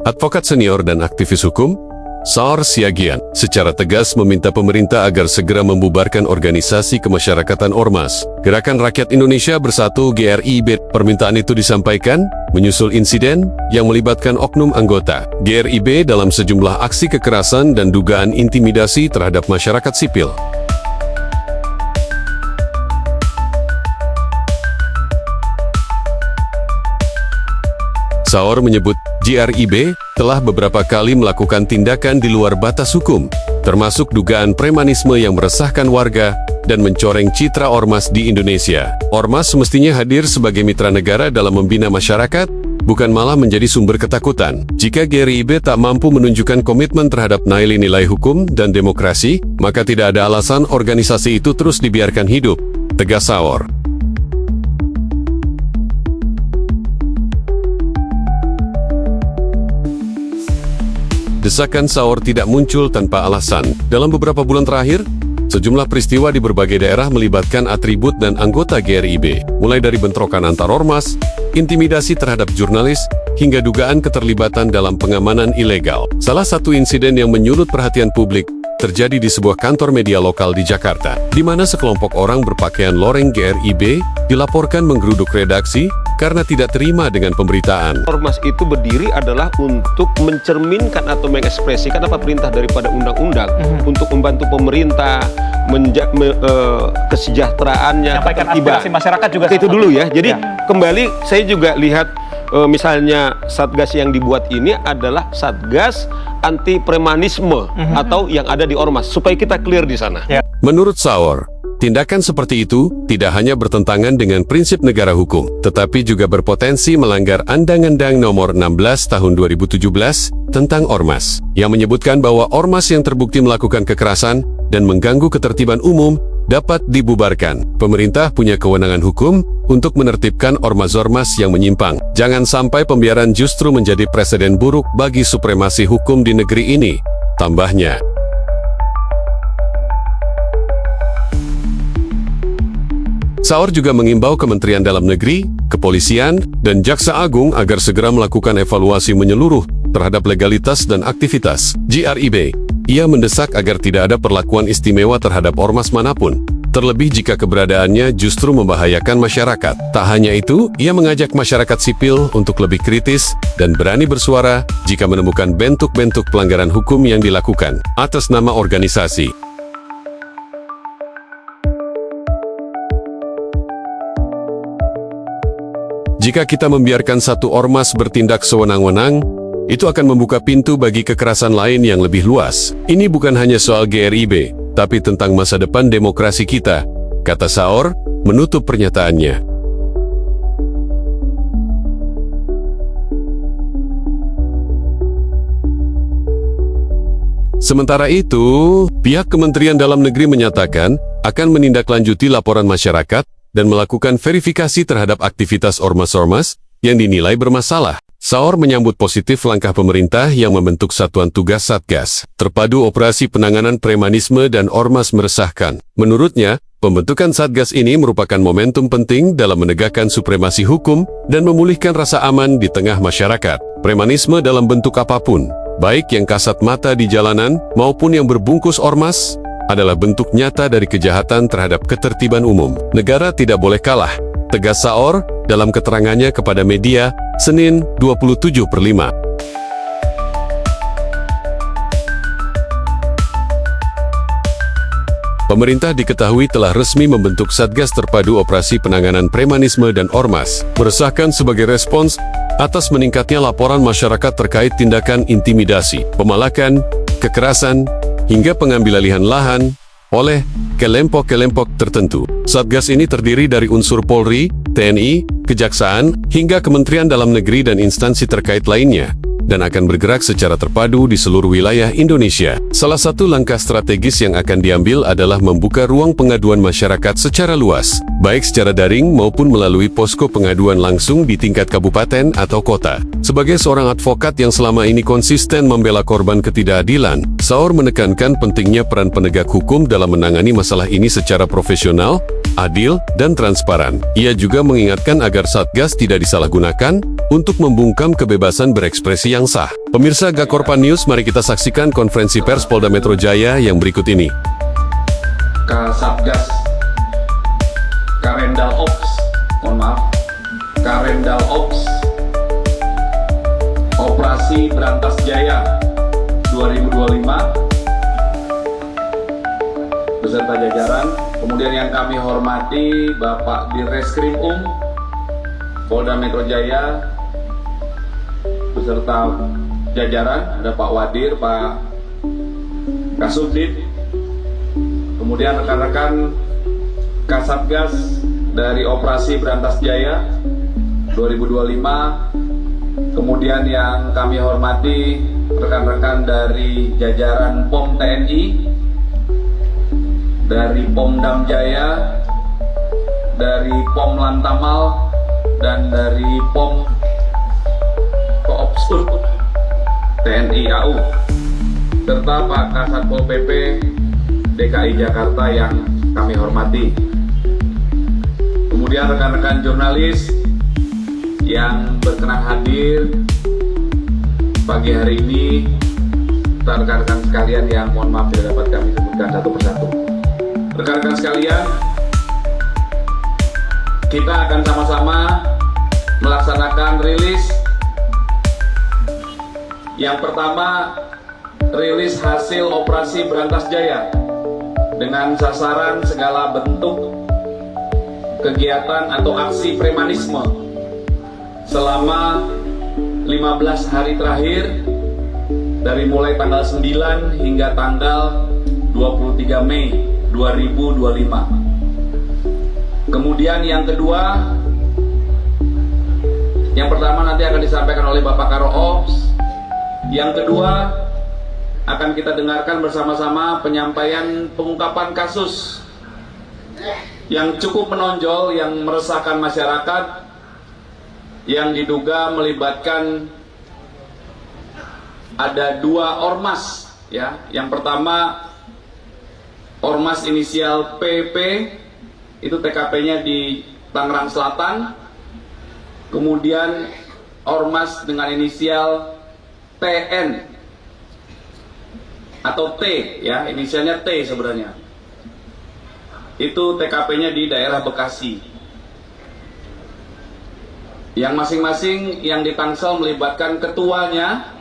Advokat senior dan aktivis hukum, Saur Siagian, secara tegas meminta pemerintah agar segera membubarkan organisasi kemasyarakatan Ormas. Gerakan Rakyat Indonesia Bersatu (GRIB). Permintaan itu disampaikan menyusul insiden yang melibatkan oknum anggota GRIB dalam sejumlah aksi kekerasan dan dugaan intimidasi terhadap masyarakat sipil. Saur menyebut GRIB telah beberapa kali melakukan tindakan di luar batas hukum, termasuk dugaan premanisme yang meresahkan warga dan mencoreng citra Ormas di Indonesia. Ormas semestinya hadir sebagai mitra negara dalam membina masyarakat, bukan malah menjadi sumber ketakutan. Jika GRIB tak mampu menunjukkan komitmen terhadap nilai-nilai hukum dan demokrasi, maka tidak ada alasan organisasi itu terus dibiarkan hidup, tegas Saur. Desakan Saur tidak muncul tanpa alasan. Dalam beberapa bulan terakhir, sejumlah peristiwa di berbagai daerah melibatkan atribut dan anggota GRIB, mulai dari bentrokan antar ormas, intimidasi terhadap jurnalis, hingga dugaan keterlibatan dalam pengamanan ilegal. Salah satu insiden yang menyulut perhatian publik terjadi di sebuah kantor media lokal di Jakarta, di mana sekelompok orang berpakaian loreng GRIB dilaporkan menggeruduk redaksi karena tidak terima dengan pemberitaan. Ormas itu berdiri adalah untuk mencerminkan atau mengekspresikan apa perintah daripada undang-undang untuk membantu pemerintah kesejahteraannya, menyampaikan aspirasi masyarakat juga itu dulu ya. Jadi kembali saya juga lihat misalnya Satgas yang dibuat ini adalah Satgas anti premanisme atau yang ada di Ormas, supaya kita clear di sana. Menurut Saur, tindakan seperti itu tidak hanya bertentangan dengan prinsip negara hukum, tetapi juga berpotensi melanggar Undang-Undang Nomor 16 Tahun 2017 tentang Ormas, yang menyebutkan bahwa ormas yang terbukti melakukan kekerasan dan mengganggu ketertiban umum dapat dibubarkan. Pemerintah punya kewenangan hukum untuk menertibkan ormas-ormas yang menyimpang. Jangan sampai pembiaran justru menjadi presiden buruk bagi supremasi hukum di negeri ini, tambahnya. Saur juga mengimbau Kementerian Dalam Negeri, Kepolisian, dan Jaksa Agung agar segera melakukan evaluasi menyeluruh terhadap legalitas dan aktivitas GRIB. Ia mendesak agar tidak ada perlakuan istimewa terhadap ormas manapun, terlebih jika keberadaannya justru membahayakan masyarakat. Tak hanya itu, ia mengajak masyarakat sipil untuk lebih kritis dan berani bersuara jika menemukan bentuk-bentuk pelanggaran hukum yang dilakukan atas nama organisasi. Jika kita membiarkan satu ormas bertindak sewenang-wenang, itu akan membuka pintu bagi kekerasan lain yang lebih luas. Ini bukan hanya soal GRIB, tapi tentang masa depan demokrasi kita, kata Saur, menutup pernyataannya. Sementara itu, pihak Kementerian Dalam Negeri menyatakan akan menindaklanjuti laporan masyarakat dan melakukan verifikasi terhadap aktivitas ormas-ormas yang dinilai bermasalah. Saur menyambut positif langkah pemerintah yang membentuk Satuan Tugas Satgas Terpadu Operasi Penanganan Premanisme dan Ormas Meresahkan. Menurutnya, pembentukan Satgas ini merupakan momentum penting dalam menegakkan supremasi hukum dan memulihkan rasa aman di tengah masyarakat. Premanisme dalam bentuk apapun, baik yang kasat mata di jalanan maupun yang berbungkus ormas, adalah bentuk nyata dari kejahatan terhadap ketertiban umum. Negara tidak boleh kalah, tegas Saur dalam keterangannya kepada media Senin 27/5. Pemerintah diketahui telah resmi membentuk Satgas Terpadu Operasi Penanganan Premanisme dan Ormas Meresahkan sebagai respons atas meningkatnya laporan masyarakat terkait tindakan intimidasi, pemalakan, kekerasan, hingga pengambilalihan lahan oleh kelompok-kelompok tertentu. Satgas ini terdiri dari unsur Polri, TNI, Kejaksaan, hingga Kementerian Dalam Negeri dan instansi terkait lainnya, dan akan bergerak secara terpadu di seluruh wilayah Indonesia. Salah satu langkah strategis yang akan diambil adalah membuka ruang pengaduan masyarakat secara luas, baik secara daring maupun melalui posko pengaduan langsung di tingkat kabupaten atau kota. Sebagai seorang advokat yang selama ini konsisten membela korban ketidakadilan, Saur menekankan pentingnya peran penegak hukum dalam menangani masalah ini secara profesional, adil, dan transparan. Ia juga mengingatkan agar Satgas tidak disalahgunakan untuk membungkam kebebasan berekspresi yang sah. Pemirsa Gakorpa News, mari kita saksikan konferensi pers Polda Metro Jaya yang berikut ini. Kasatgas Karendal Ops, Karendal Ops Operasi Berantas Jaya 2025 beserta jajaran. Kemudian yang kami hormati Bapak Dirreskrim Polda Metro Jaya beserta jajaran, ada Pak Wadir, Pak Kasubdit, kemudian rekan-rekan Kasatgas dari Operasi Berantas Jaya 2025, kemudian yang kami hormati rekan-rekan dari jajaran POM TNI, dari Pomdam Jaya, dari Pom Lantamal, dan dari Pom Koopstur TNI AU, serta Pak Kasatpol PP DKI Jakarta yang kami hormati. Kemudian rekan-rekan jurnalis yang berkenan hadir pagi hari ini, rekan-rekan sekalian yang mohon maaf tidak dapat kami sebutkan satu persatu. Rekan-rekan sekalian, kita akan sama-sama melaksanakan rilis. Yang pertama, rilis hasil Operasi Berantas Jaya dengan sasaran segala bentuk kegiatan atau aksi premanisme selama 15 hari terakhir dari mulai tanggal 9 hingga tanggal 23 Mei 2025. Kemudian yang kedua, yang pertama nanti akan disampaikan oleh Bapak Karo Ops. Yang kedua, akan kita dengarkan bersama-sama penyampaian pengungkapan kasus yang cukup menonjol, yang meresahkan masyarakat, yang diduga melibatkan ada 2 ormas, ya. Yang pertama, ormas inisial PP, itu TKP-nya di Tangerang Selatan. Kemudian ormas dengan inisial TN atau T, ya, inisialnya T sebenarnya. Itu TKP-nya di daerah Bekasi. Yang masing-masing yang di Tangsel melibatkan ketuanya,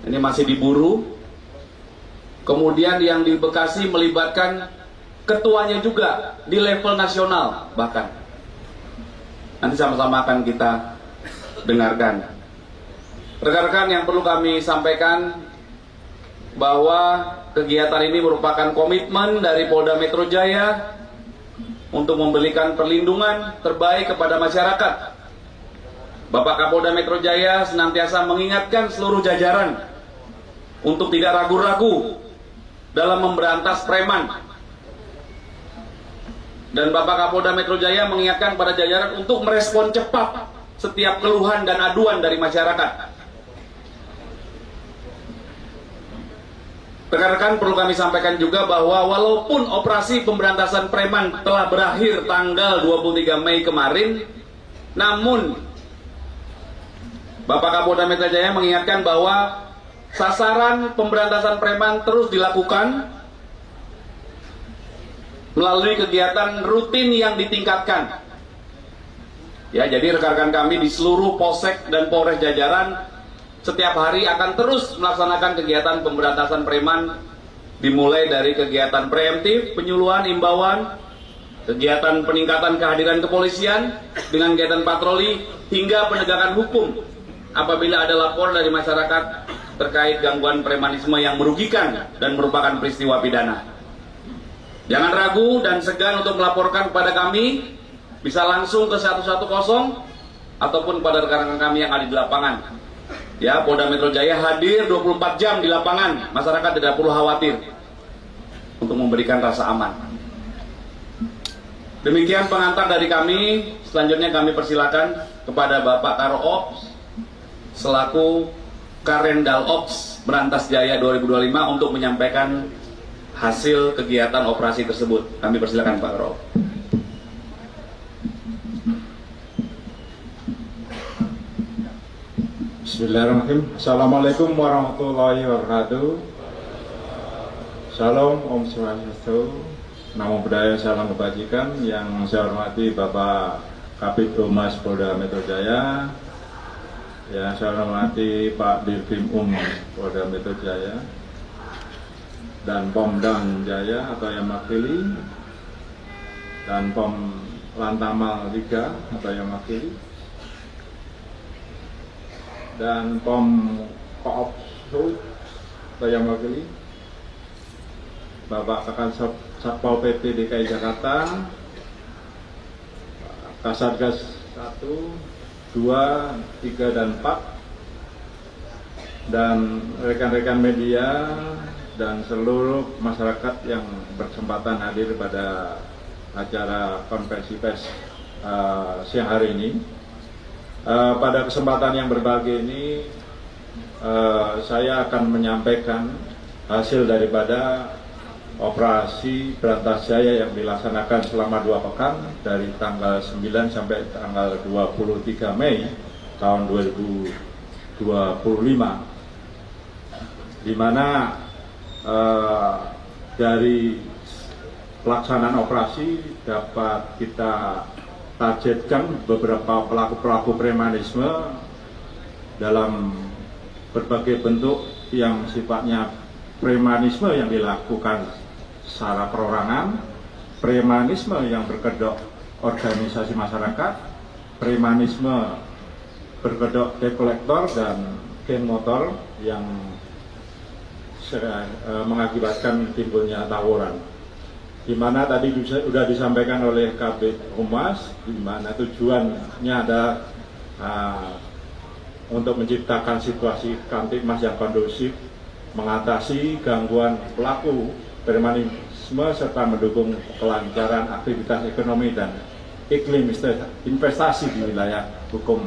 ini masih diburu. Kemudian yang di Bekasi melibatkan ketuanya juga di level nasional bahkan. Nanti sama-sama akan kita dengarkan. Rekan-rekan, yang perlu kami sampaikan bahwa kegiatan ini merupakan komitmen dari Polda Metro Jaya untuk memberikan perlindungan terbaik kepada masyarakat. Bapak Kapolda Metro Jaya senantiasa mengingatkan seluruh jajaran untuk tidak ragu-ragu dalam memberantas preman. Dan Bapak Kapolda Metro Jaya mengingatkan pada jajaran untuk merespon cepat setiap keluhan dan aduan dari masyarakat. Rekan-rekan, perlu kami sampaikan juga bahwa walaupun operasi pemberantasan preman telah berakhir tanggal 23 Mei kemarin, namun Bapak Kapolda Metro Jaya mengingatkan bahwa sasaran pemberantasan preman terus dilakukan melalui kegiatan rutin yang ditingkatkan. Ya, jadi rekan-rekan kami di seluruh Polsek dan Polres jajaran setiap hari akan terus melaksanakan kegiatan pemberantasan preman, dimulai dari kegiatan preemptif, penyuluhan, imbauan, kegiatan peningkatan kehadiran kepolisian dengan kegiatan patroli, hingga penegakan hukum apabila ada lapor dari masyarakat terkait gangguan premanisme yang merugikan dan merupakan peristiwa pidana. Jangan ragu dan segan untuk melaporkan kepada kami, bisa langsung ke 110 ataupun pada rekan-rekan kami yang ada di lapangan. Ya, Polda Metro Jaya hadir 24 jam di lapangan. Masyarakat tidak perlu khawatir untuk memberikan rasa aman. Demikian pengantar dari kami. Selanjutnya kami persilakan kepada Bapak Karo Ops selaku Karendal Ops Berantas Jaya 2025 untuk menyampaikan hasil kegiatan operasi tersebut. Kami persilakan Pak Karo. Bismillahirrahmanirrahim. Assalamualaikum warahmatullahi wabarakatuh. Shalom, Om Swastiastu, Namo Buddhaya, salam kebajikan. Yang saya hormati Bapak Kabid Humas Polda Metro Jaya, yang saya hormati Pak Dirkrim Polda Metro Jaya, dan Pomdam Jaya atau yang mewakili, dan Pom Lantamal 3 atau yang mewakili, dan Pom Koopsud atau yang mewakili, Bapak Kakak Satpol PP DKI Jakarta, Kasatgas 1, 2, 3, dan 4, dan rekan-rekan media dan seluruh masyarakat yang berkesempatan hadir pada acara konferensi pers siang hari ini. Pada kesempatan yang berbahagia ini, saya akan menyampaikan hasil daripada operasi Berantas Jaya yang dilaksanakan selama 2 pekan dari tanggal 9 sampai tanggal 23 Mei tahun 2025, di mana dari pelaksanaan operasi dapat kita targetkan beberapa pelaku-pelaku premanisme dalam berbagai bentuk yang sifatnya premanisme yang dilakukan secara perorangan, premanisme yang berkedok organisasi masyarakat, premanisme berkedok debt collector, dan geng motor yang mengakibatkan timbulnya tawuran. Di mana tadi sudah disampaikan oleh Kabid Humas, di mana tujuannya ada untuk menciptakan situasi Kamtibmas yang kondusif, mengatasi gangguan pelaku premanisme serta mendukung kelancaran aktivitas ekonomi dan iklim investasi di wilayah hukum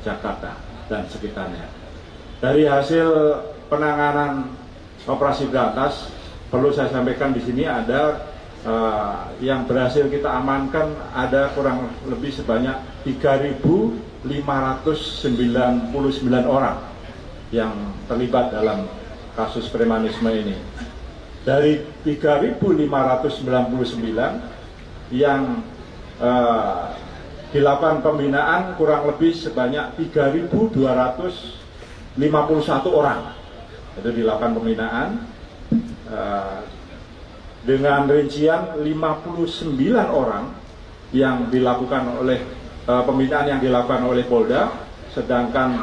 Jakarta dan sekitarnya. Dari hasil penanganan operasi Berantas, perlu saya sampaikan di sini ada yang berhasil kita amankan ada kurang lebih sebanyak 3.599 orang yang terlibat dalam kasus premanisme ini. Dari 3.599 yang dilakukan pembinaan kurang lebih sebanyak 3.251 orang. Itu dilakukan pembinaan dengan rincian 59 orang yang dilakukan oleh pembinaan yang dilakukan oleh Polda, sedangkan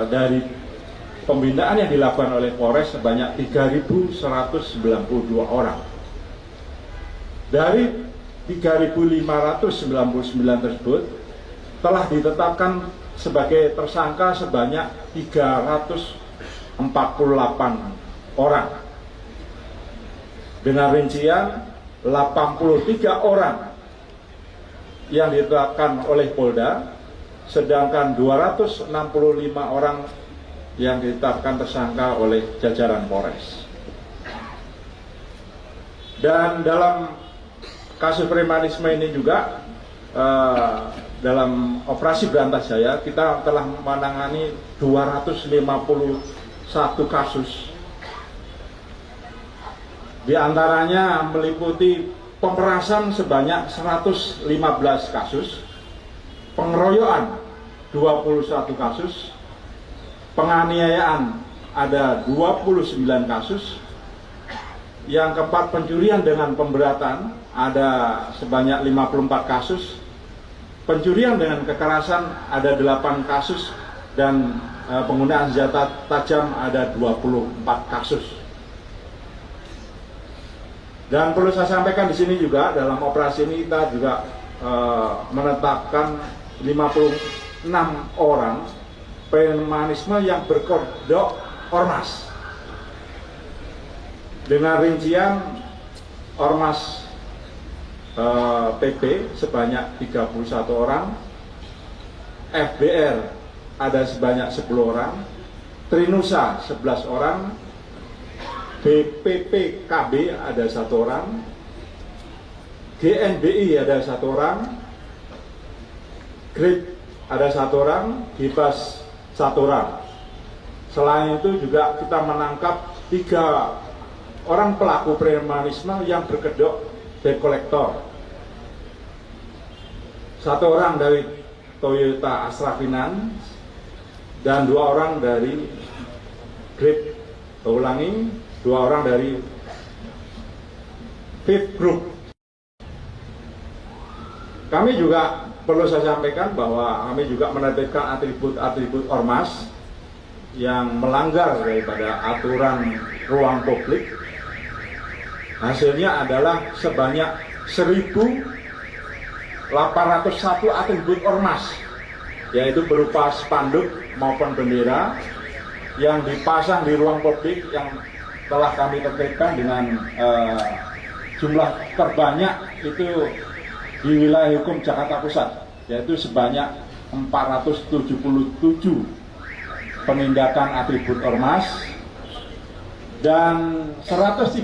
dari pembinaan yang dilakukan oleh Polres sebanyak 3.192 orang. Dari 3.599 tersebut telah ditetapkan sebagai tersangka sebanyak 348 orang dengan rincian 83 orang yang ditetapkan oleh Polda, sedangkan 265 orang yang ditetapkan tersangka oleh jajaran Polres. Dan dalam kasus premanisme ini juga dalam operasi Berantas Jaya kita telah menangani 251 kasus. Di antaranya meliputi pemerasan sebanyak 115 kasus, pengeroyokan 21 kasus, penganiayaan ada 29 kasus, yang keempat pencurian dengan pemberatan ada sebanyak 54 kasus, pencurian dengan kekerasan ada 8 kasus, dan penggunaan senjata tajam ada 24 kasus. Dan perlu saya sampaikan di sini juga dalam operasi ini kita juga menetapkan 56 orang premanisme yang berkedok ormas dengan rincian ormas PP sebanyak 31 orang, FBR ada sebanyak 10 orang, Trinusa 11 orang, BPPKB ada 1 orang, GNBI ada 1 orang, Great ada 1 orang, Gibas 1 orang. Selain itu juga kita menangkap 3 orang pelaku premanisme yang berkedok debt collector. 1 orang dari Toyota Astra Finance dan 2 orang dari Grip, 2 orang dari Fit Group. Kami juga perlu saya sampaikan bahwa kami juga menertibkan atribut-atribut ormas yang melanggar daripada aturan ruang publik. Hasilnya adalah sebanyak 1.801 atribut ormas, yaitu berupa spanduk maupun bendera yang dipasang di ruang publik yang telah kami tertibkan dengan jumlah terbanyak itu di wilayah hukum Jakarta Pusat, yaitu sebanyak 477 penindakan atribut ormas dan 130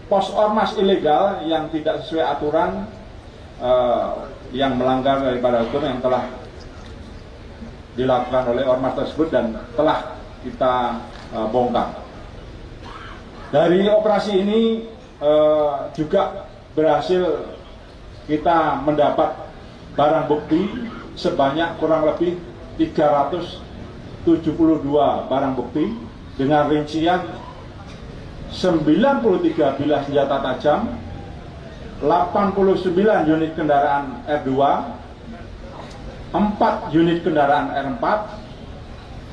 pos ormas ilegal yang tidak sesuai aturan, yang melanggar daripada hukum yang telah dilakukan oleh ormas tersebut dan telah kita bongkar. Dari operasi ini juga berhasil kita mendapat barang bukti sebanyak kurang lebih 372 barang bukti dengan rincian 93 bilah senjata tajam, 89 unit kendaraan R2, 4 unit kendaraan R4,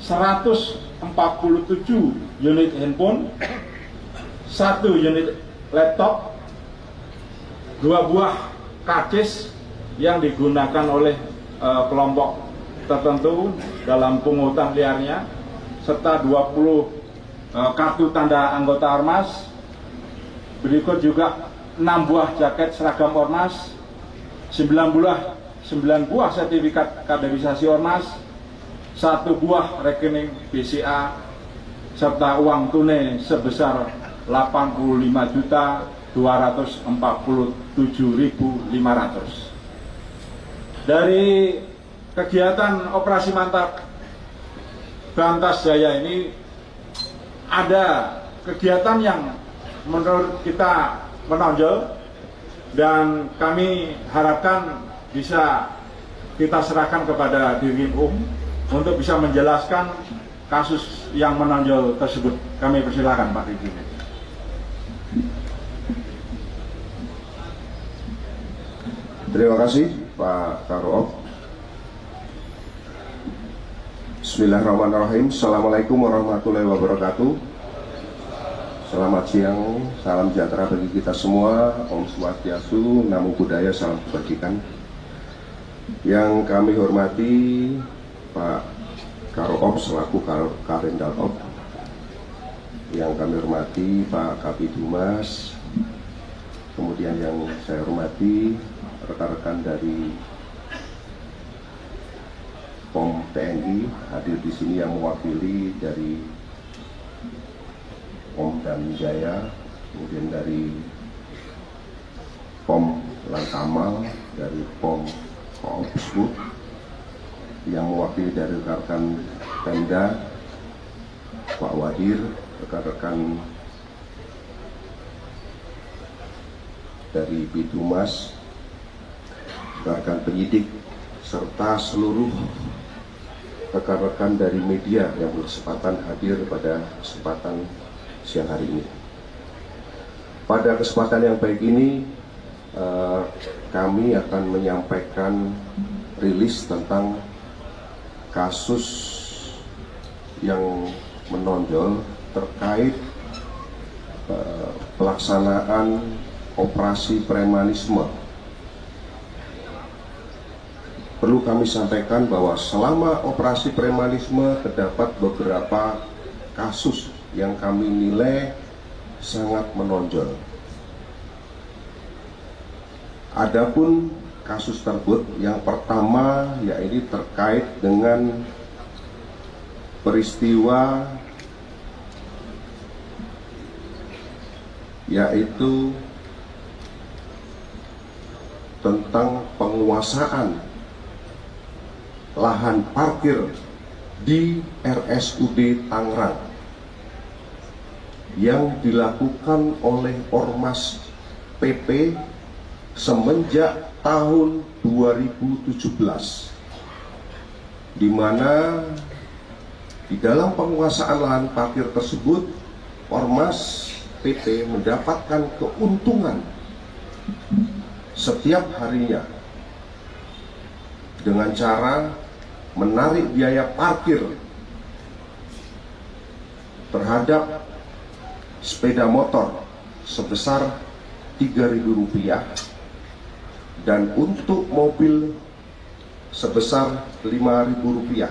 147 unit handphone, 1 unit laptop, 2 buah karcis yang digunakan oleh kelompok tertentu dalam pungutan liarnya, serta 20 kartu tanda anggota ormas. Berikut juga 6 buah jaket seragam ormas, 9 buah sertifikat kaderisasi ormas, 1 buah rekening BCA, serta uang tunai sebesar 85.247.500. Dari kegiatan operasi mantap Berantas Jaya ini ada kegiatan yang menurut kita menonjol dan kami harapkan bisa kita serahkan kepada Dirjen untuk bisa menjelaskan kasus yang menonjol tersebut. Kami persilakan Pak Dirjen. Terima kasih Pak Karoop. Bismillahirrahmanirrahim. Assalamualaikum warahmatullahi wabarakatuh. Selamat siang, salam sejahtera bagi kita semua. Om Swastiastu, Namo Buddhaya, salam kebajikan. Yang kami hormati Pak Karoop selaku Karendalop. Yang kami hormati Pak Kabid Humas. Kemudian yang saya hormati rekan-rekan dari POM TNI hadir di sini yang mewakili dari POM dan Jaya, kemudian dari POM Langkamal, dari POM Koopsbud, yang mewakili dari rekan-rekan Pemda, Pak Wadir, rekan-rekan dari Bidhumas, rekan penyidik, serta seluruh rekan-rekan dari media yang berkesempatan hadir pada kesempatan siang hari ini. Pada kesempatan yang baik ini, kami akan menyampaikan rilis tentang kasus yang menonjol terkait pelaksanaan operasi premanisme. Perlu kami sampaikan bahwa selama operasi premanisme terdapat beberapa kasus yang kami nilai sangat menonjol. Adapun kasus tersebut yang pertama yaitu terkait dengan peristiwa yaitu tentang penguasaan lahan parkir di RSUD Tangerang yang dilakukan oleh Ormas PP semenjak tahun 2017, di mana di dalam penguasaan lahan parkir tersebut Ormas PP mendapatkan keuntungan setiap harinya dengan cara menarik biaya parkir terhadap sepeda motor sebesar Rp3.000 dan untuk mobil sebesar Rp5.000.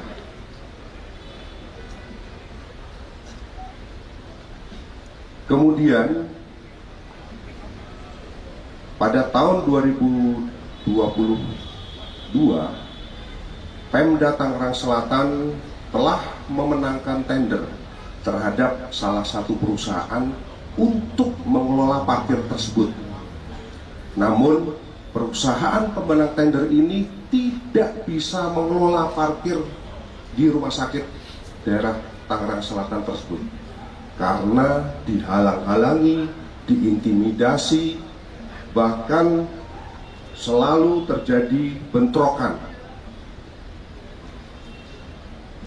Kemudian pada tahun 2022 Pemda Tangerang Selatan telah memenangkan tender terhadap salah satu perusahaan untuk mengelola parkir tersebut. Namun perusahaan pemenang tender ini tidak bisa mengelola parkir di rumah sakit daerah Tangerang Selatan tersebut karena dihalang-halangi, diintimidasi, bahkan selalu terjadi bentrokan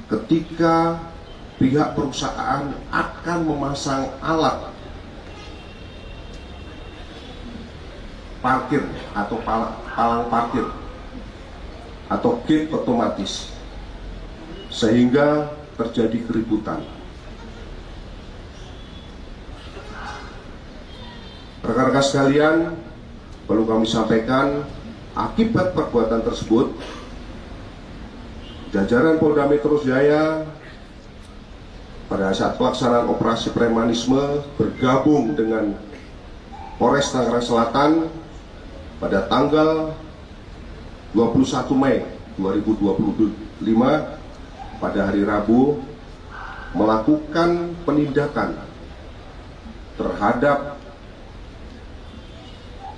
ketika pihak perusahaan akan memasang alat parkir atau palang parkir atau gate otomatis, sehingga terjadi keributan. Rekan-rekan sekalian, perlu kami sampaikan, akibat perbuatan tersebut jajaran Polda Metro Jaya pada saat pelaksanaan operasi premanisme bergabung dengan Polres Tangerang Selatan pada tanggal 21 Mei 2025 pada hari Rabu melakukan penindakan terhadap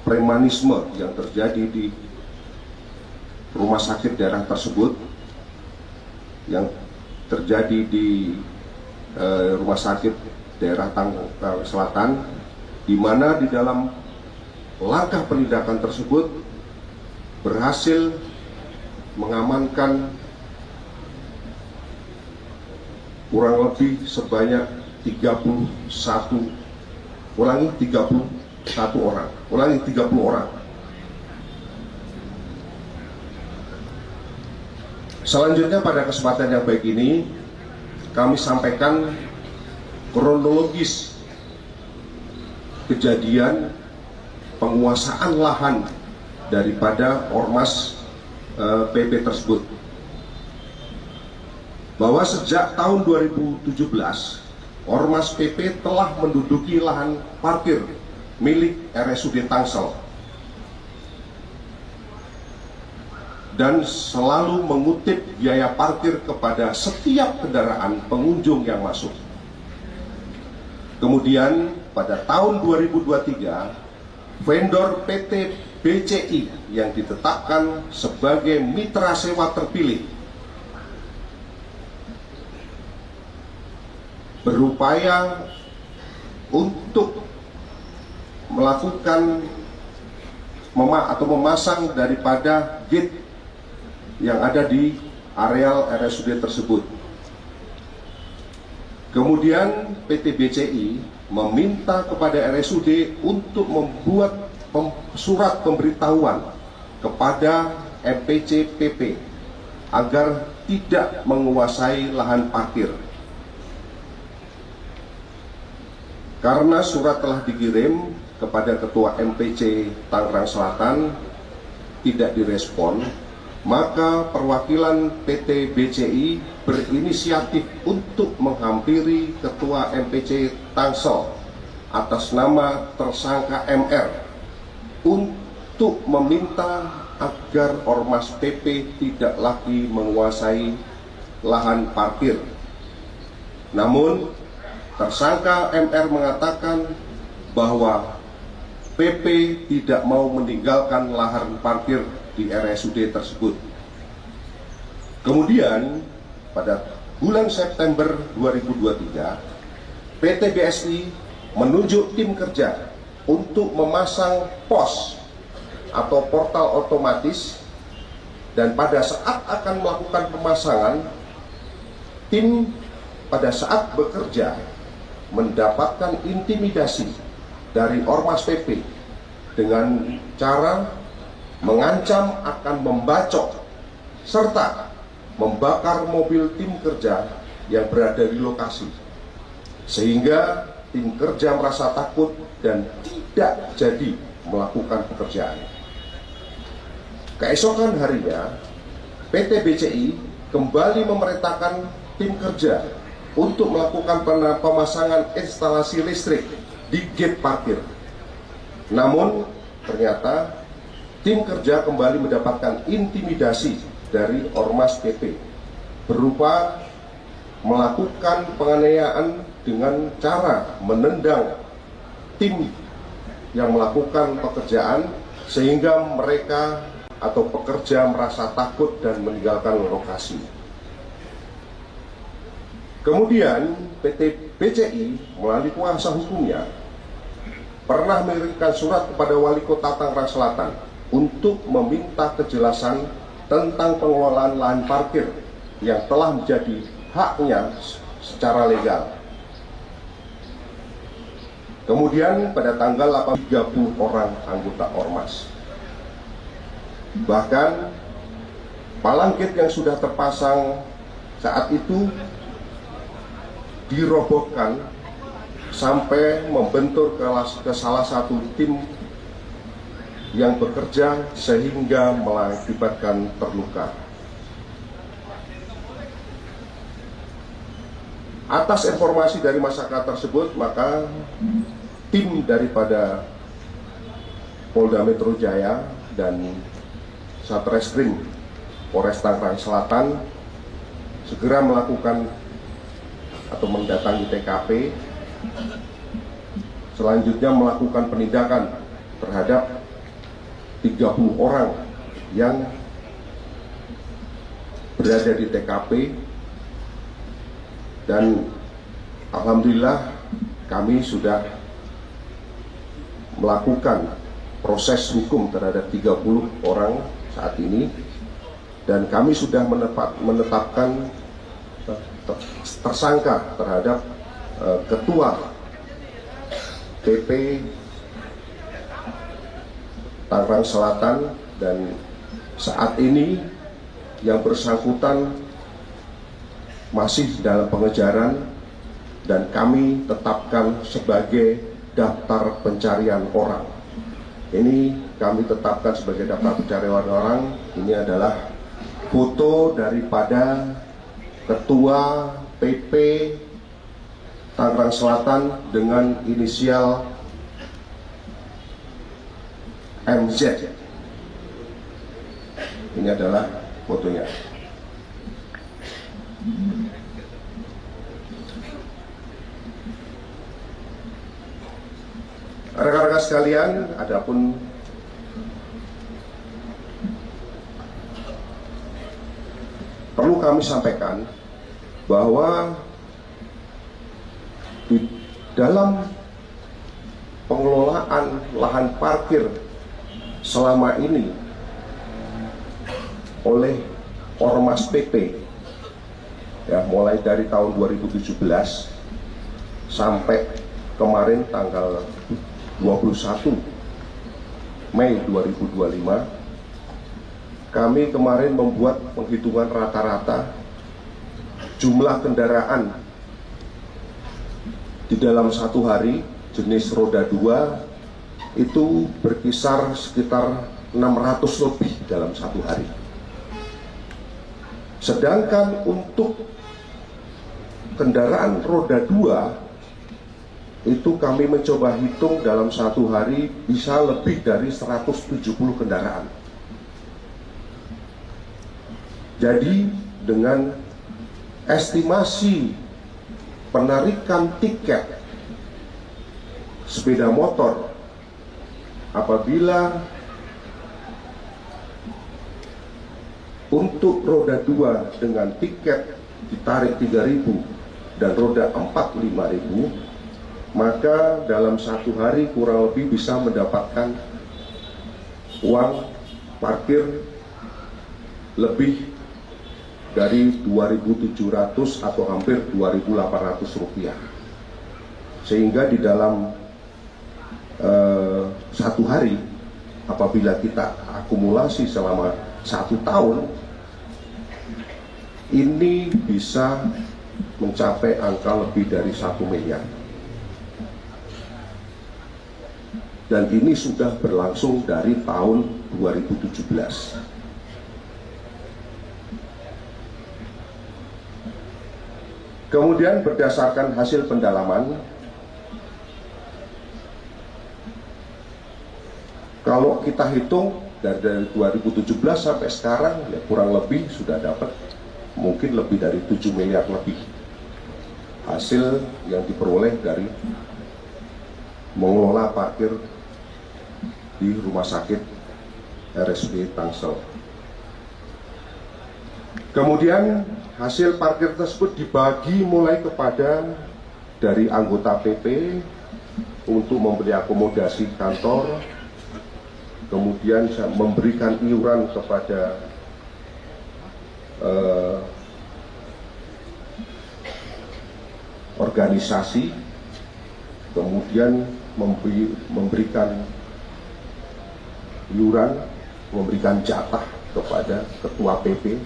premanisme yang terjadi di rumah sakit daerah tersebut, yang terjadi di rumah sakit daerah Tangerang Selatan, di mana di dalam langkah penindakan tersebut berhasil mengamankan kurang lebih sebanyak 31 orang. Selanjutnya pada kesempatan yang baik ini kami sampaikan kronologis kejadian penguasaan lahan daripada Ormas PP tersebut, bahwa sejak tahun 2017 Ormas PP telah menduduki lahan parkir milik RSUD Tangsel dan selalu mengutip biaya parkir kepada setiap kendaraan pengunjung yang masuk. Kemudian pada tahun 2023 vendor PT BCI yang ditetapkan sebagai mitra sewa terpilih berupaya untuk melakukan memasang daripada gate yang ada di areal RSUD tersebut. Kemudian PT BCI meminta kepada RSUD untuk membuat surat pemberitahuan kepada MPC PP agar tidak menguasai lahan parkir. Karena surat telah dikirim kepada Ketua MPC Tangerang Selatan tidak direspon, maka perwakilan PT BCI berinisiatif untuk menghampiri Ketua MPC Tangsel atas nama tersangka MR untuk meminta agar Ormas PP tidak lagi menguasai lahan parkir. Namun tersangka MR mengatakan bahwa PP tidak mau meninggalkan lahan parkir di RSUD tersebut. Kemudian pada bulan September 2023, PT BSI menunjuk tim kerja untuk memasang POS atau portal otomatis, dan pada saat akan melakukan pemasangan, tim pada saat bekerja mendapatkan intimidasi dari Ormas PP dengan cara mengancam akan membacok serta membakar mobil tim kerja yang berada di lokasi, sehingga tim kerja merasa takut dan tidak jadi melakukan pekerjaan. Keesokan harinya, PT BCI kembali memerintahkan tim kerja untuk melakukan pemasangan instalasi listrik di gate parkir. Namun, ternyata tim kerja kembali mendapatkan intimidasi dari Ormas PP berupa melakukan penganiayaan dengan cara menendang tim yang melakukan pekerjaan, sehingga mereka atau pekerja merasa takut dan meninggalkan lokasi. Kemudian PT BCI melalui kuasa hukumnya pernah mengirimkan surat kepada Wali Kota Tangerang Selatan untuk meminta kejelasan tentang pengelolaan lahan parkir yang telah menjadi haknya secara legal. Kemudian pada tanggal 30 orang anggota Ormas. Bahkan palang gate yang sudah terpasang saat itu dirobohkan sampai membentur ke salah satu tim yang bekerja sehingga mengakibatkan terluka. Atas informasi dari masyarakat tersebut, maka tim daripada Polda Metro Jaya dan Satreskrim Polres Tangerang Selatan segera melakukan atau mendatangi TKP, selanjutnya melakukan penindakan terhadap 30 orang yang berada di TKP, dan alhamdulillah kami sudah melakukan proses hukum terhadap 30 orang saat ini, dan kami sudah menetapkan tersangka terhadap Ketua PP Tangerang Selatan, dan saat ini yang bersangkutan masih dalam pengejaran dan kami tetapkan sebagai daftar pencarian orang. Ini kami tetapkan sebagai daftar pencarian orang. Ini adalah foto daripada Ketua PP Tangerang Selatan dengan inisial MZ. Ini adalah fotonya. Rekan-rekan sekalian, adapun perlu kami sampaikan bahwa di dalam pengelolaan lahan parkir selama ini oleh Ormas PP, ya, mulai dari tahun 2017 sampai kemarin tanggal 21 Mei 2025, kami kemarin membuat penghitungan rata-rata jumlah kendaraan di dalam satu hari jenis roda 2 itu berkisar sekitar 600 lebih dalam satu hari. Sedangkan untuk kendaraan roda 2 itu kami mencoba hitung dalam satu hari bisa lebih dari 170 kendaraan. Jadi dengan estimasi penarikan tiket sepeda motor apabila Untuk roda 2 dengan tiket ditarik 3.000 dan roda 4 5.000, maka dalam satu hari kurang lebih bisa mendapatkan uang parkir lebih dari 2.700 atau hampir 2.800 rupiah. Sehingga di dalam satu hari, apabila kita akumulasi selama 1 tahun, ini bisa mencapai angka lebih dari 1 miliar. Dan ini sudah berlangsung dari tahun 2017. Kemudian berdasarkan hasil pendalaman, kalau kita hitung dari 2017 sampai sekarang, ya kurang lebih sudah dapat mungkin lebih dari 7 miliar lebih hasil yang diperoleh dari mengelola parkir di rumah sakit RSUD Tangsel. Kemudian hasil parkir tersebut dibagi mulai kepada dari anggota PP untuk memberi akomodasi kantor, kemudian memberikan iuran kepada organisasi, kemudian memberikan iuran, memberikan jatah kepada ketua PP,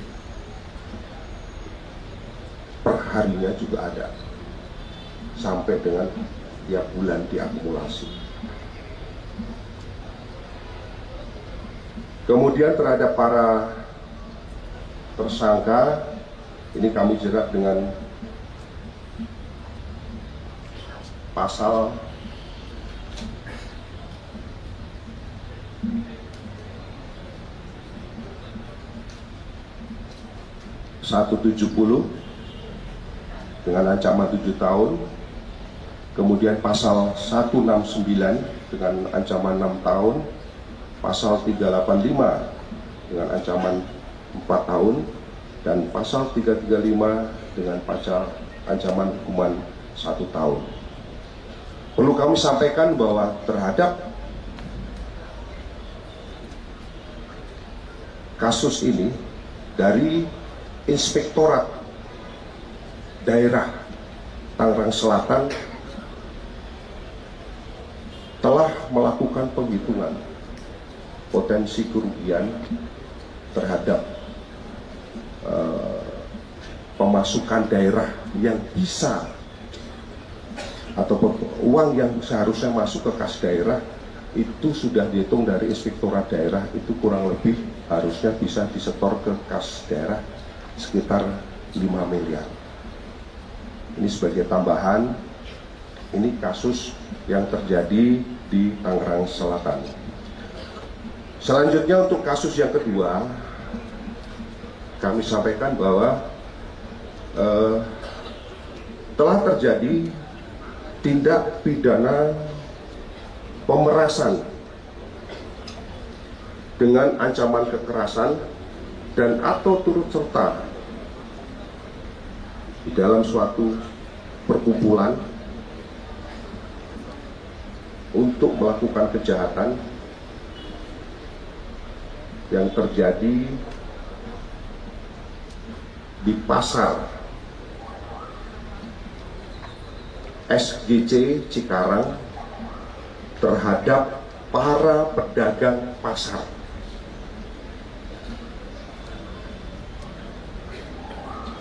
per harinya juga ada, sampai dengan tiap bulan diakumulasi. Kemudian terhadap para tersangka, ini kami jerat dengan pasal 170 dengan ancaman 7 tahun, kemudian pasal 169 dengan ancaman 6 tahun, pasal 385 dengan ancaman 4 tahun, dan pasal 335 dengan ancaman hukuman 1 tahun. Perlu kami sampaikan bahwa terhadap kasus ini, dari Inspektorat Daerah Tangerang Selatan telah melakukan penghitungan potensi kerugian terhadap pemasukan daerah yang bisa, atau uang yang seharusnya masuk ke kas daerah, itu sudah dihitung dari Inspektorat Daerah, itu kurang lebih harusnya bisa disetor ke kas daerah sekitar 5 miliar. Ini sebagai tambahan, ini kasus yang terjadi di Tangerang Selatan. Selanjutnya untuk kasus yang kedua, kami sampaikan bahwa telah terjadi tindak pidana pemerasan dengan ancaman kekerasan dan atau turut serta di dalam suatu perkumpulan untuk melakukan kejahatan yang terjadi di pasar SGC Cikarang terhadap para pedagang pasar.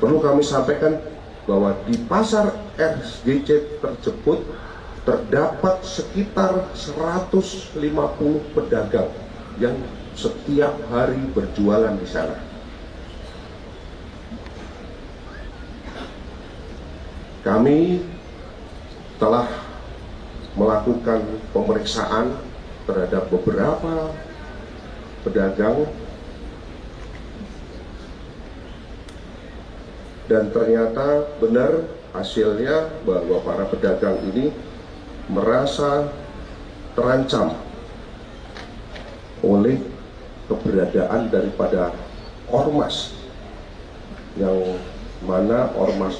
Perlu kami sampaikan bahwa di pasar SGC tersebut terdapat sekitar 150 pedagang yang setiap hari berjualan di sana. Kami telah melakukan pemeriksaan terhadap beberapa pedagang dan ternyata benar hasilnya bahwa para pedagang ini merasa terancam oleh keberadaan daripada ormas, yang mana ormas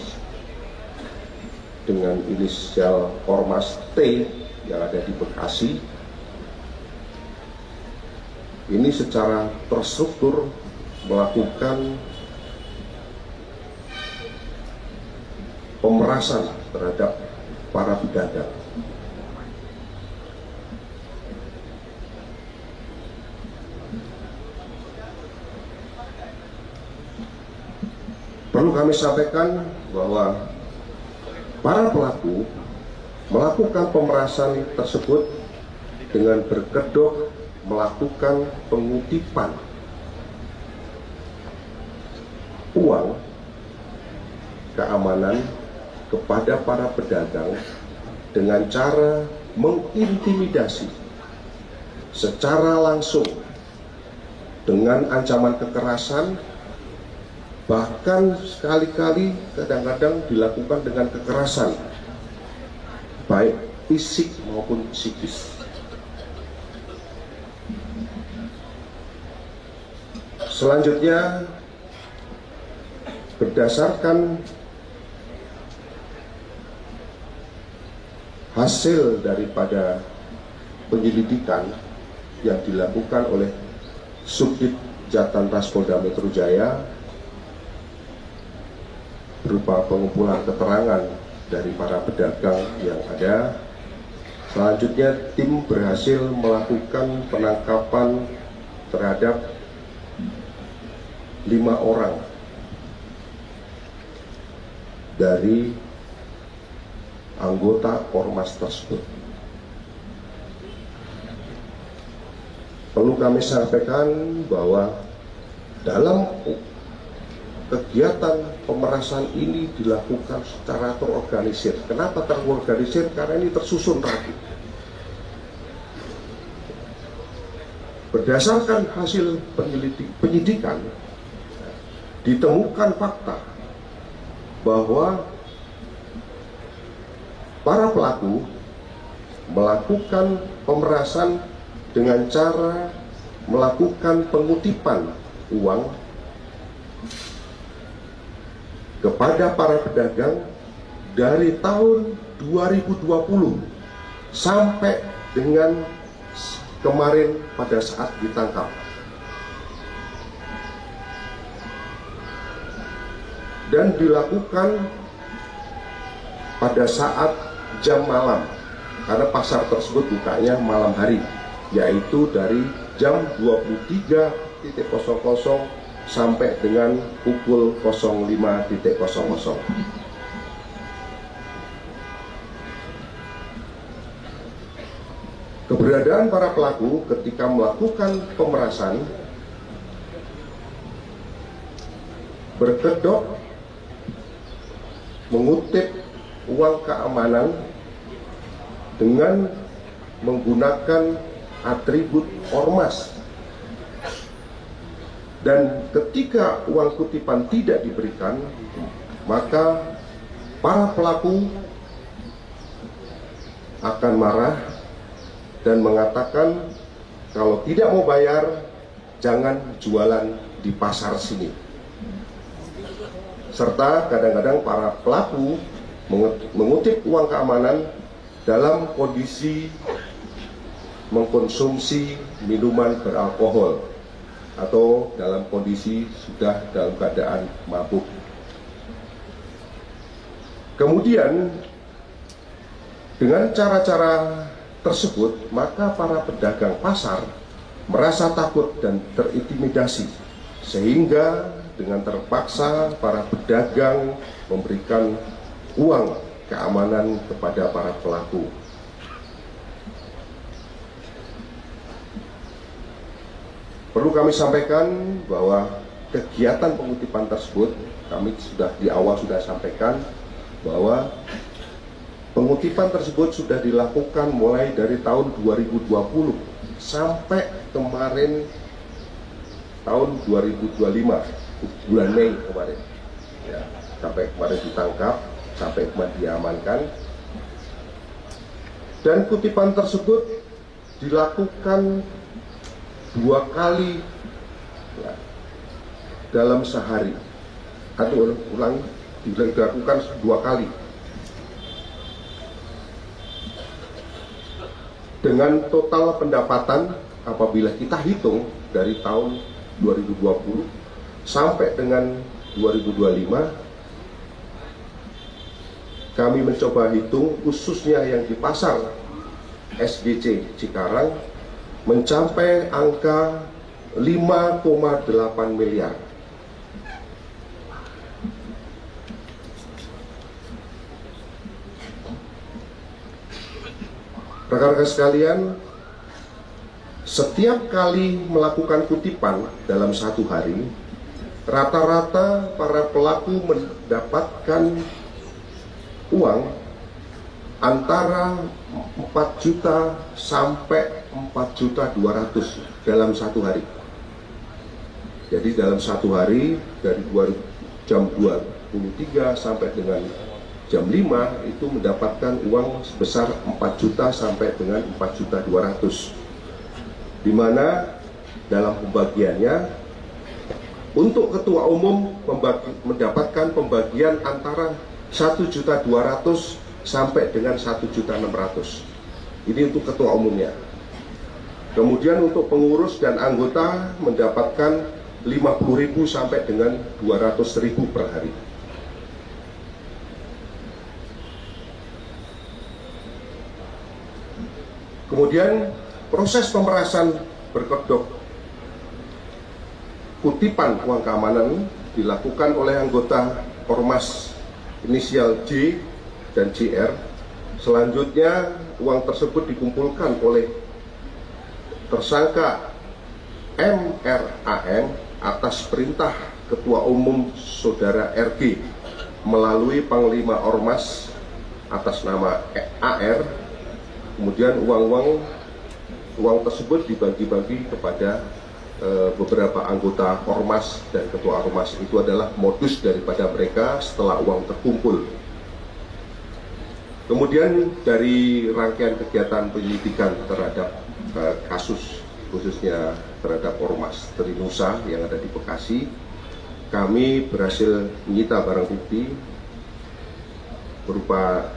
dengan inisial Ormas T yang ada di Bekasi ini secara terstruktur melakukan pemerasan terhadap para pedagang. Perlu kami sampaikan bahwa para pelaku melakukan pemerasan tersebut dengan berkedok melakukan pengutipan uang keamanan kepada para pedagang dengan cara mengintimidasi secara langsung dengan ancaman kekerasan, bahkan sekali-kali kadang-kadang dilakukan dengan kekerasan baik fisik maupun psikis. Selanjutnya, berdasarkan hasil daripada penyelidikan yang dilakukan oleh Subdit Jatanras Polda Metro Jaya berupa pengumpulan keterangan dari para pedagang yang ada, selanjutnya tim berhasil melakukan penangkapan terhadap 5 orang dari anggota ormas tersebut. Perlu kami sampaikan bahwa dalam kegiatan pemerasan ini dilakukan secara terorganisir. Kenapa terorganisir? Karena ini tersusun rapi. Berdasarkan hasil penyidikan, ditemukan fakta bahwa para pelaku melakukan pemerasan dengan cara melakukan pengutipan uang kepada para pedagang dari tahun 2020 sampai dengan kemarin pada saat ditangkap. Dan dilakukan pada saat jam malam, karena pasar tersebut bukanya malam hari, yaitu dari jam 23.00 sampai dengan pukul 05.00. Keberadaan para pelaku ketika melakukan pemerasan berkedok mengutip uang keamanan dengan menggunakan atribut ormas, dan ketika uang kutipan tidak diberikan, maka para pelaku akan marah dan mengatakan kalau tidak mau bayar jangan jualan di pasar sini. Serta kadang-kadang para pelaku mengutip uang keamanan dalam kondisi mengkonsumsi minuman beralkohol atau dalam kondisi sudah dalam keadaan mabuk. Kemudian dengan cara-cara tersebut, maka para pedagang pasar merasa takut dan terintimidasi, sehingga dengan terpaksa para pedagang memberikan uang keamanan kepada para pelaku. Perlu kami sampaikan bahwa kegiatan pengutipan tersebut, kami sudah di awal sudah sampaikan bahwa pengutipan tersebut sudah dilakukan mulai dari tahun 2020 sampai kemarin tahun 2025. Bulan Mei kemarin, ya, sampai kemarin ditangkap, sampai kemarin diamankan, dan kutipan tersebut dilakukan 2 kali, ya, dalam sehari, atau ulang dilakukan 2 kali, dengan total pendapatan apabila kita hitung dari tahun 2020 sampai dengan 2025, kami mencoba hitung khususnya yang di pasar SGC Cikarang mencapai angka 5,8 miliar. Rekan-rekan sekalian, setiap kali melakukan kutipan dalam 1 hari, rata-rata para pelaku mendapatkan uang antara 4 juta sampai 4.200.000 dalam 1 hari. Jadi dalam 1 hari dari jam 23 sampai dengan jam 5 itu mendapatkan uang sebesar 4 juta sampai dengan 4.200.000. Di mana dalam pembagiannya untuk ketua umum mendapatkan pembagian antara 1.200.000 sampai dengan 1.600.000. Ini untuk ketua umumnya. Kemudian untuk pengurus dan anggota mendapatkan 50.000 sampai dengan 200.000 per hari. Kemudian proses pemerasan berkedok kutipan uang keamanan dilakukan oleh anggota Ormas inisial J dan JR. Selanjutnya uang tersebut dikumpulkan oleh tersangka MRAM atas perintah Ketua Umum Saudara RG melalui Panglima Ormas atas nama AR. Kemudian uang tersebut dibagi-bagi kepada beberapa anggota Ormas dan Ketua Ormas. Itu adalah modus daripada mereka setelah uang terkumpul. Kemudian dari rangkaian kegiatan penyelidikan terhadap kasus khususnya terhadap Ormas Trinusa yang ada di Bekasi, kami berhasil menyita barang bukti berupa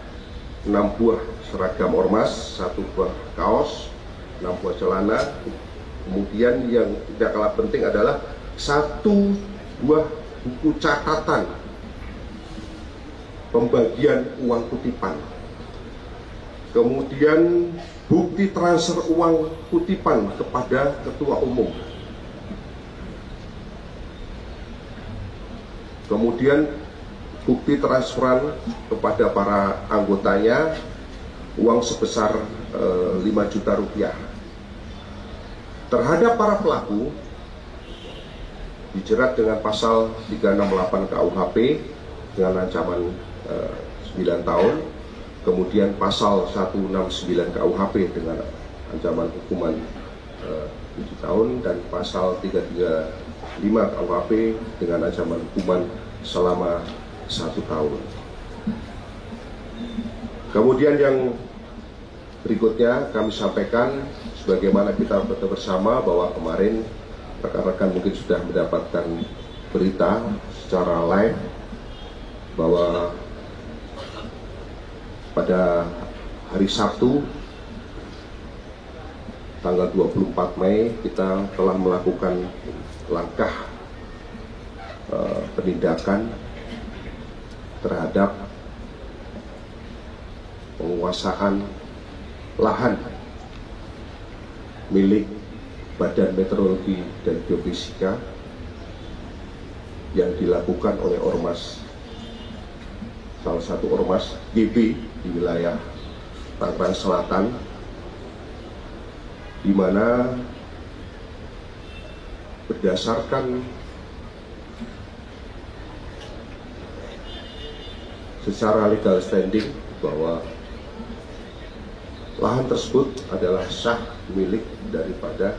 6 buah seragam Ormas, 1 buah kaos, 6 buah celana. Kemudian yang tidak kalah penting adalah 1 buah buku catatan pembagian uang kutipan. Kemudian bukti transfer uang kutipan kepada Ketua Umum. Kemudian bukti transferan kepada para anggotanya uang sebesar 5 juta rupiah. Terhadap para pelaku dijerat dengan pasal 368 KUHP dengan ancaman 9 tahun. Kemudian pasal 169 KUHP dengan ancaman hukuman 7 tahun dan pasal 335 KUHP dengan ancaman hukuman selama 1 tahun. Kemudian yang berikutnya kami sampaikan sebagaimana kita bersama bahwa kemarin rekan-rekan mungkin sudah mendapatkan berita secara live bahwa pada hari Sabtu tanggal 24 Mei kita telah melakukan langkah penindakan terhadap penguasaan lahan milik Badan Meteorologi dan Geofisika yang dilakukan oleh Ormas, salah satu Ormas GB di wilayah Tangerang Selatan, di mana berdasarkan secara legal standing bahwa lahan tersebut adalah sah milik daripada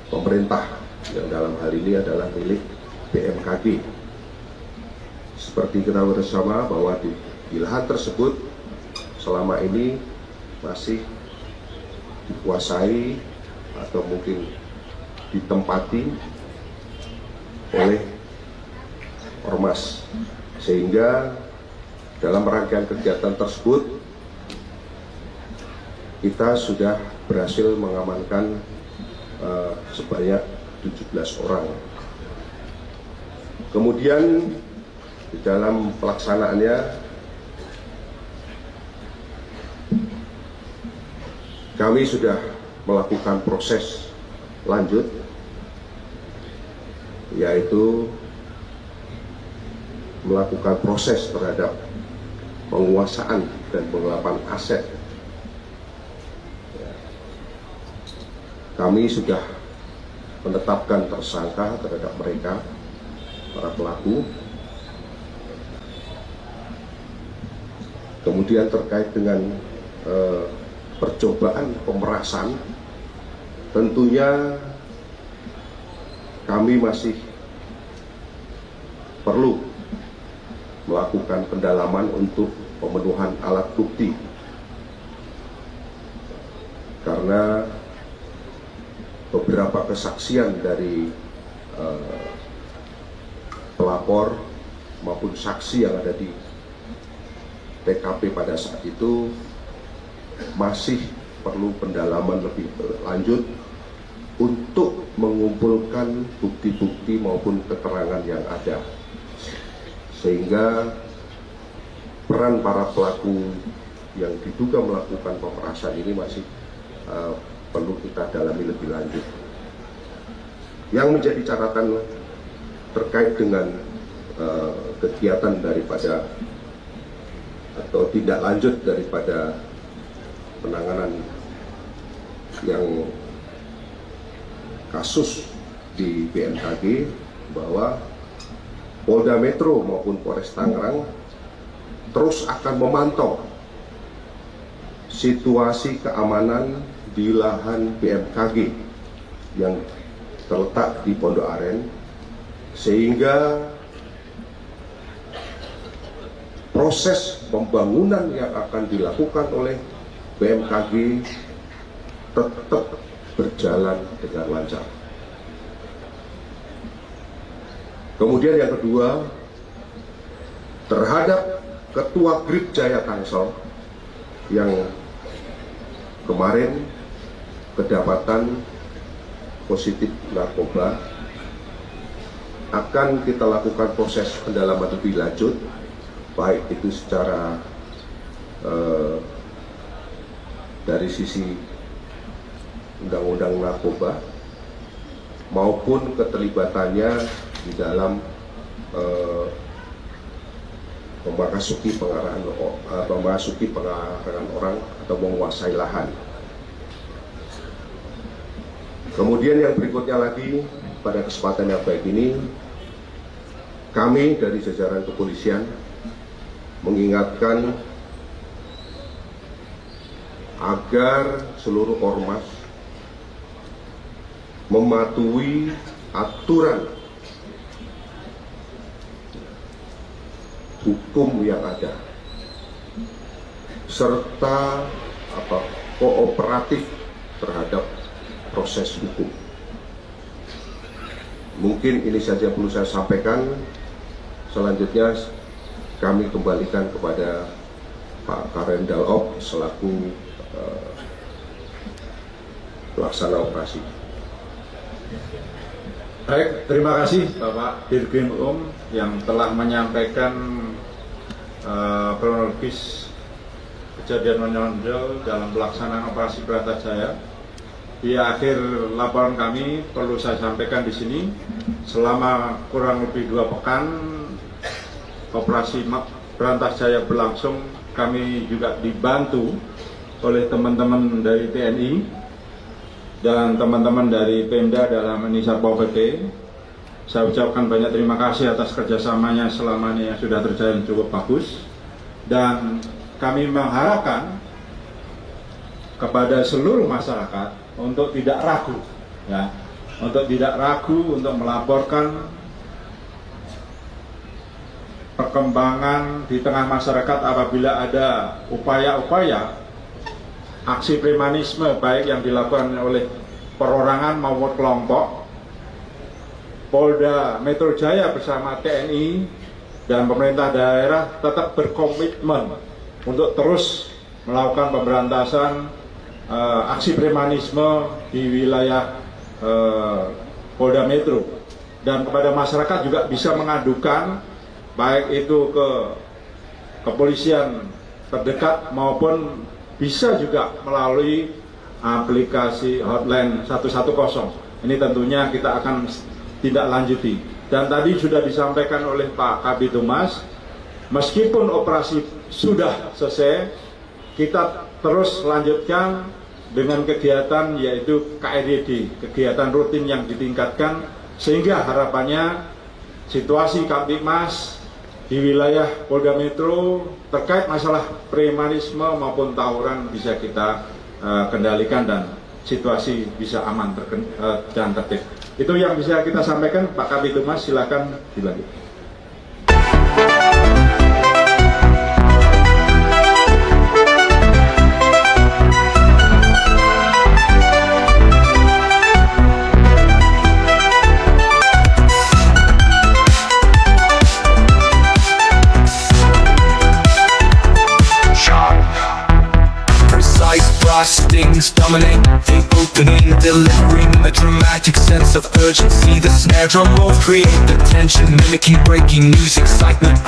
pemerintah yang dalam hal ini adalah milik BMKG. Seperti kita bersama bahwa di lahan tersebut selama ini masih dikuasai atau mungkin ditempati oleh ormas, sehingga dalam rangkaian kegiatan tersebut kita sudah berhasil mengamankan sebanyak 17 orang. Kemudian di dalam pelaksanaannya kami sudah melakukan proses lanjut, yaitu melakukan proses terhadap penguasaan dan penggelapan aset. Kami sudah menetapkan tersangka terhadap mereka, para pelaku. Kemudian terkait dengan percobaan pemerasan, tentunya kami masih perlu melakukan pendalaman untuk pemenuhan alat bukti, karena beberapa kesaksian dari pelapor maupun saksi yang ada di TKP pada saat itu masih perlu pendalaman lebih lanjut untuk mengumpulkan bukti-bukti maupun keterangan yang ada, sehingga peran para pelaku yang diduga melakukan pemerasan ini masih perlu kita dalami lebih lanjut. Yang menjadi catatan terkait dengan kegiatan daripada atau tindak lanjut daripada penanganan yang kasus di BMKG, bahwa Polda Metro maupun Polres Tangerang terus akan memantau situasi keamanan di lahan BMKG yang terletak di Pondok Aren, sehingga proses pembangunan yang akan dilakukan oleh BMKG tetap berjalan dengan lancar. Kemudian yang kedua, terhadap Ketua Grip Jaya Tangsel yang kemarin kedapatan positif narkoba, akan kita lakukan proses pendalaman lebih lanjut, baik itu secara dari sisi undang-undang narkoba maupun keterlibatannya di dalam memasuki pengarahan orang atau menguasai lahan. Kemudian yang berikutnya lagi, pada kesempatan yang baik ini, kami dari jajaran kepolisian mengingatkan agar seluruh ormas mematuhi aturan hukum yang ada, serta kooperatif terhadap proses hukum. Mungkin ini saja perlu saya sampaikan. Selanjutnya kami kembalikan kepada Pak Karendal Op selaku pelaksana operasi. Baik, terima kasih Bapak Dirkrim yang telah menyampaikan kronologis kejadian menonjol dalam pelaksanaan operasi Berantas Jaya. Di akhir laporan kami perlu saya sampaikan di sini, selama kurang lebih 2 pekan operasi Berantas Jaya berlangsung, kami juga dibantu oleh teman-teman dari TNI dan teman-teman dari Pemda dalam ini Satpol PP. Saya ucapkan banyak terima kasih atas kerjasamanya selama ini yang sudah terjalin cukup bagus, dan kami mengharapkan kepada seluruh masyarakat untuk tidak ragu, ya, untuk tidak ragu untuk melaporkan perkembangan di tengah masyarakat apabila ada upaya-upaya aksi premanisme baik yang dilakukan oleh perorangan maupun kelompok Polda Metro Jaya bersama TNI dan pemerintah daerah tetap berkomitmen untuk terus melakukan pemberantasan aksi premanisme di wilayah Polda Metro, dan kepada masyarakat juga bisa mengadukan baik itu ke kepolisian terdekat maupun bisa juga melalui aplikasi hotline 110. Ini tentunya kita akan tindak lanjuti. Dan tadi sudah disampaikan oleh Pak Kabid Humas, meskipun operasi sudah selesai, kita terus lanjutkan dengan kegiatan yaitu KRYD, kegiatan rutin yang ditingkatkan, sehingga harapannya situasi Kamtibmas di wilayah Polda Metro terkait masalah premanisme maupun tawuran bisa kita kendalikan dan situasi bisa aman dan tertib. Itu yang bisa kita sampaikan, Pak Kabid Humas, silakan dilanjut. Stings dominate the opening, delivering a dramatic sense of urgency. The snare drum rolls create the tension, mimicking breaking news, excitement.